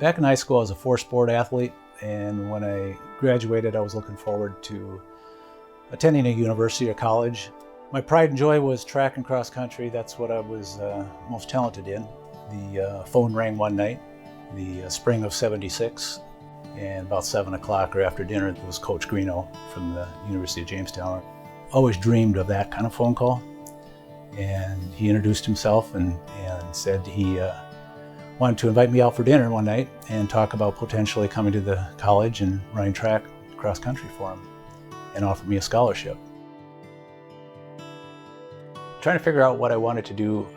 Back in high school, I was a four-sport athlete, and when I graduated, I was looking forward to attending a university or college. My pride and joy was track and cross country. That's what I was most talented in. The phone rang one night, the spring of '76, and about 7 o'clock or after dinner, it was Coach Greeno from the University of Jamestown. Always dreamed of that kind of phone call, and he introduced himself and said he wanted to invite me out for dinner one night and talk about potentially coming to the college and running track cross country for him, and offered me a scholarship. Trying to figure out what I wanted to do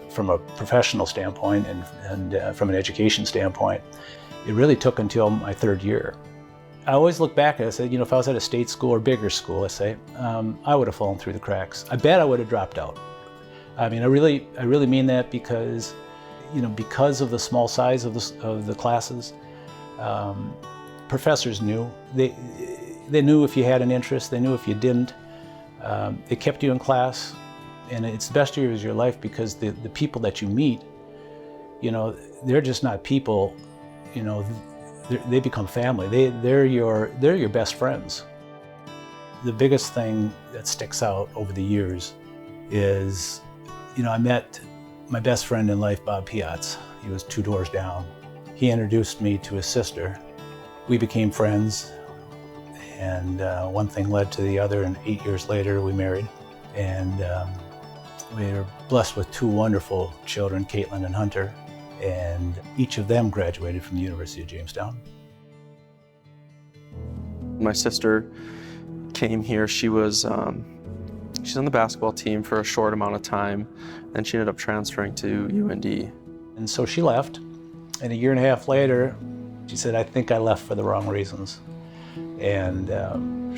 from a professional standpoint and from an education standpoint, it really took until my third year. I always look back and I said, if I was at a state school or bigger school, let's say, I would have fallen through the cracks. I bet I would have dropped out. I mean, I really mean that because, because of the small size of the classes, professors knew. They knew if you had an interest. They knew if you didn't. They kept you in class, and it's the best years of your life because the people that you meet, they're just not people. They become family. They're your best friends. The biggest thing that sticks out over the years is, I met my best friend in life, Bob Piatz. He was 2 doors down. He introduced me to his sister. We became friends, and one thing led to the other, and 8 years later we married. And we were blessed with 2 wonderful children, Caitlin and Hunter, and each of them graduated from the University of Jamestown. My sister came here. She's on the basketball team for a short amount of time, then she ended up transferring to UND. And so she left, and a year and a half later, she said, "I think I left for the wrong reasons." And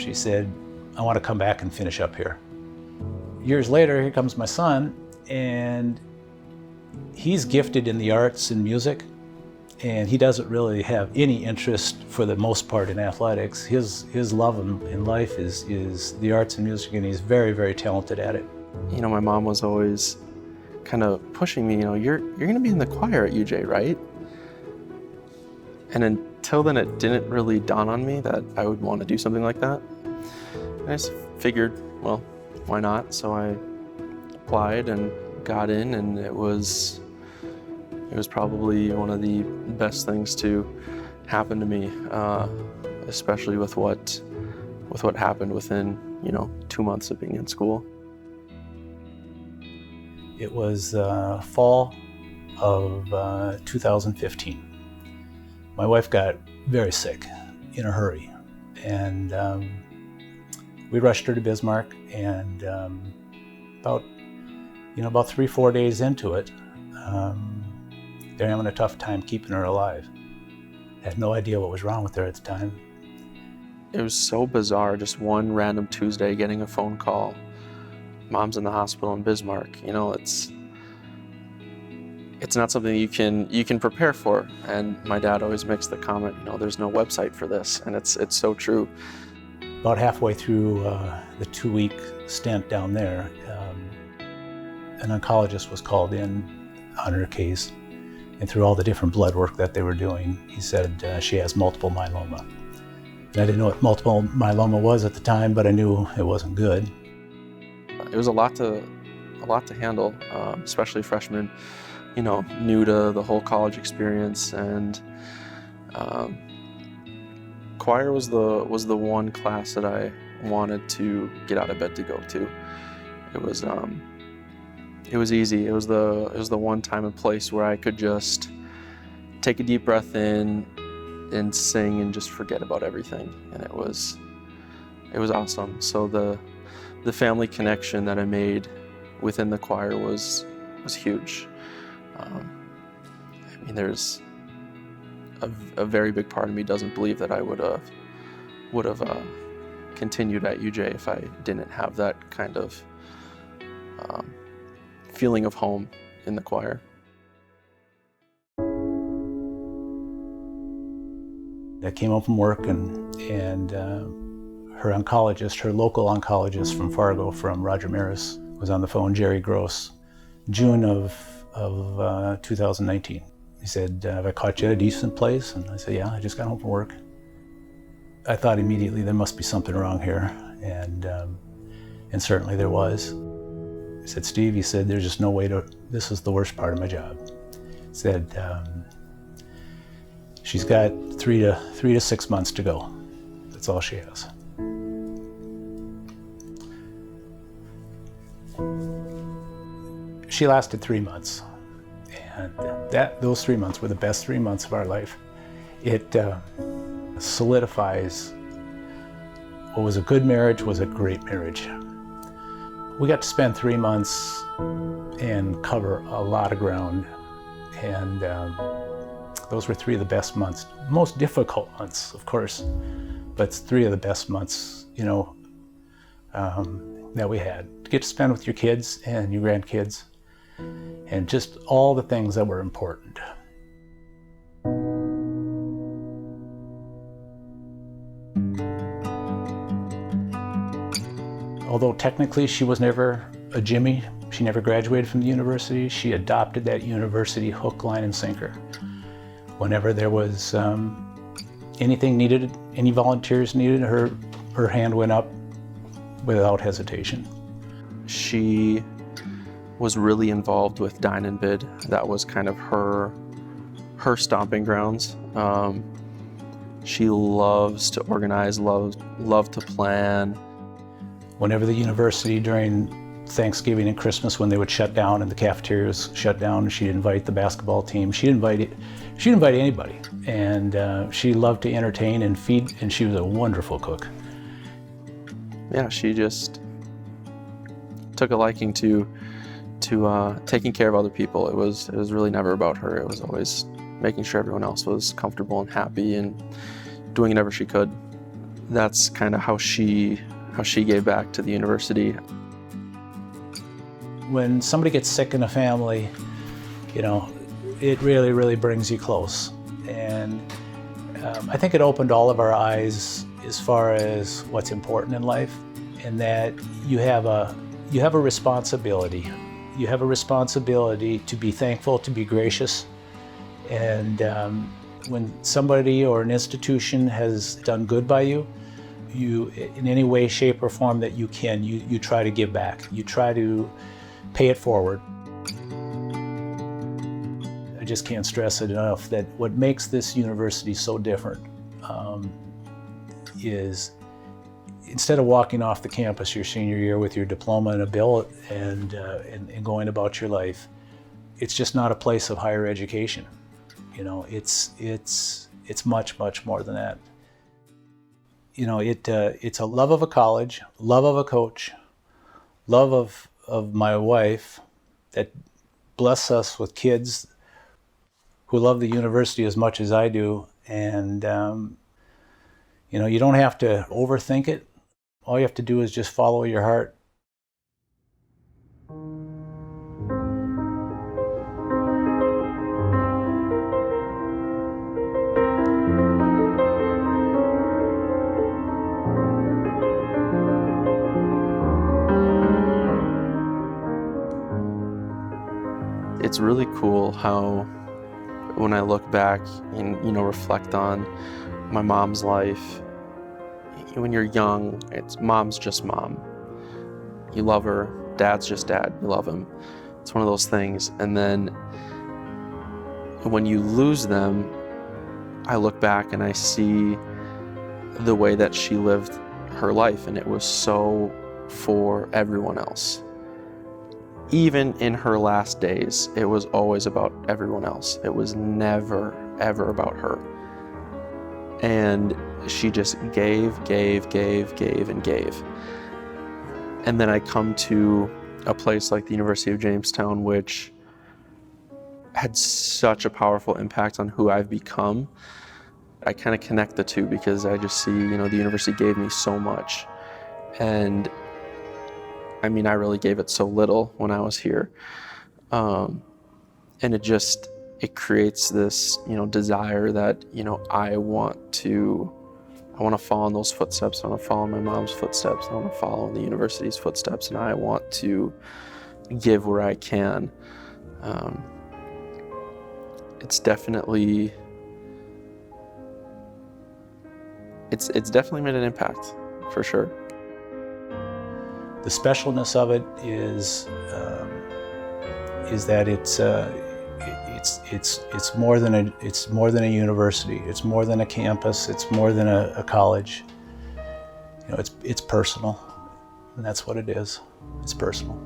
she said, "I want to come back and finish up here." Years later, here comes my son, and he's gifted in the arts and music, and he doesn't really have any interest for the most part in athletics. His love in life is the arts and music, and he's very, very talented at it. My mom was always kind of pushing me, you're going to be in the choir at UJ, right? And until then, it didn't really dawn on me that I would want to do something like that. I just figured, well, why not? So I applied and got in, and it was probably one of the best things to happen to me, especially with what happened within 2 months of being in school. It was fall of 2015. My wife got very sick in a hurry, and we rushed her to Bismarck, and about 3-4 days into it, they're having a tough time keeping her alive. Had no idea what was wrong with her at the time. It was so bizarre, just one random Tuesday getting a phone call. Mom's in the hospital in Bismarck. It's not something you can prepare for. And my dad always makes the comment, there's no website for this, and it's so true. About halfway through the 2-week stint down there, an oncologist was called in on her case, and through all the different blood work that they were doing, he said she has multiple myeloma. And I didn't know what multiple myeloma was at the time, but I knew it wasn't good. It was a lot to handle, especially freshmen, new to the whole college experience, and choir was the one class that I wanted to get out of bed to go to. It was easy. It was the one time and place where I could just take a deep breath in and sing and just forget about everything, and it was awesome. So the family connection that I made within the choir was huge. There's a very big part of me doesn't believe that I would have continued at UJ if I didn't have that kind of feeling of home in the choir. I came home from work, and her oncologist, her local oncologist from Fargo, from Roger Maris, was on the phone, Jerry Gross, June of 2019. He said, have I caught you at a decent place? And I said, yeah, I just got home from work. I thought immediately there must be something wrong here, and certainly there was. He said, Steve, he said, there's just no way to, this is the worst part of my job. He said, she's got 3 to 6 months to go. That's all she has. She lasted 3 months, and those 3 months were the best 3 months of our life. It solidifies what was a good marriage was a great marriage. We got to spend 3 months and cover a lot of ground, and those were 3 of the best months. Most difficult months, of course, but 3 of the best months, that we had. To get to spend with your kids and your grandkids, and just all the things that were important. Although technically she was never a Jimmy, she never graduated from the university, she adopted that university hook, line, and sinker. Whenever there was anything needed, any volunteers needed, her hand went up without hesitation. She was really involved with Dine and Bid. That was kind of her stomping grounds. She loves to organize, loves to plan. Whenever the university during Thanksgiving and Christmas, when they would shut down and the cafeterias shut down, she'd invite the basketball team. She'd invite anybody, and she loved to entertain and feed, and she was a wonderful cook. Yeah, she just took a liking to taking care of other people. It was really never about her. It was always making sure everyone else was comfortable and happy and doing whatever she could. That's kind of how she gave back to the university. When somebody gets sick in a family, it really, really brings you close. And I think it opened all of our eyes as far as what's important in life, and that you have a responsibility. You have a responsibility to be thankful, to be gracious. And when somebody or an institution has done good by you, in any way, shape, or form that you can, you try to give back. You try to pay it forward. I just can't stress it enough that what makes this university so different is instead of walking off the campus your senior year with your diploma and a bill and going about your life, it's just not a place of higher education. It's much, much more than that. It's a love of a college, love of a coach, love of my wife that bless us with kids who love the university as much as I do. And, you don't have to overthink it. All you have to do is just follow your heart. It's really cool how, when I look back and reflect on my mom's life, when you're young, mom's just mom. You love her. Dad's just dad. You love him. It's one of those things. And then when you lose them, I look back and I see the way that she lived her life, and it was so for everyone else. Even in her last days, it was always about everyone else. It was never, ever about her. And she just gave, and gave. And then I come to a place like the University of Jamestown, which had such a powerful impact on who I've become. I kind of connect the two because I just see, the university gave me so much. And I really gave it so little when I was here. And it creates this, desire that, I want to follow in those footsteps. I want to follow in my mom's footsteps. I want to follow in the university's footsteps, and I want to give where I can. it's definitely made an impact, for sure. The specialness of it is that it's more than a university. It's more than a campus. It's more than a college. You know, it's personal, and that's what it is. It's personal.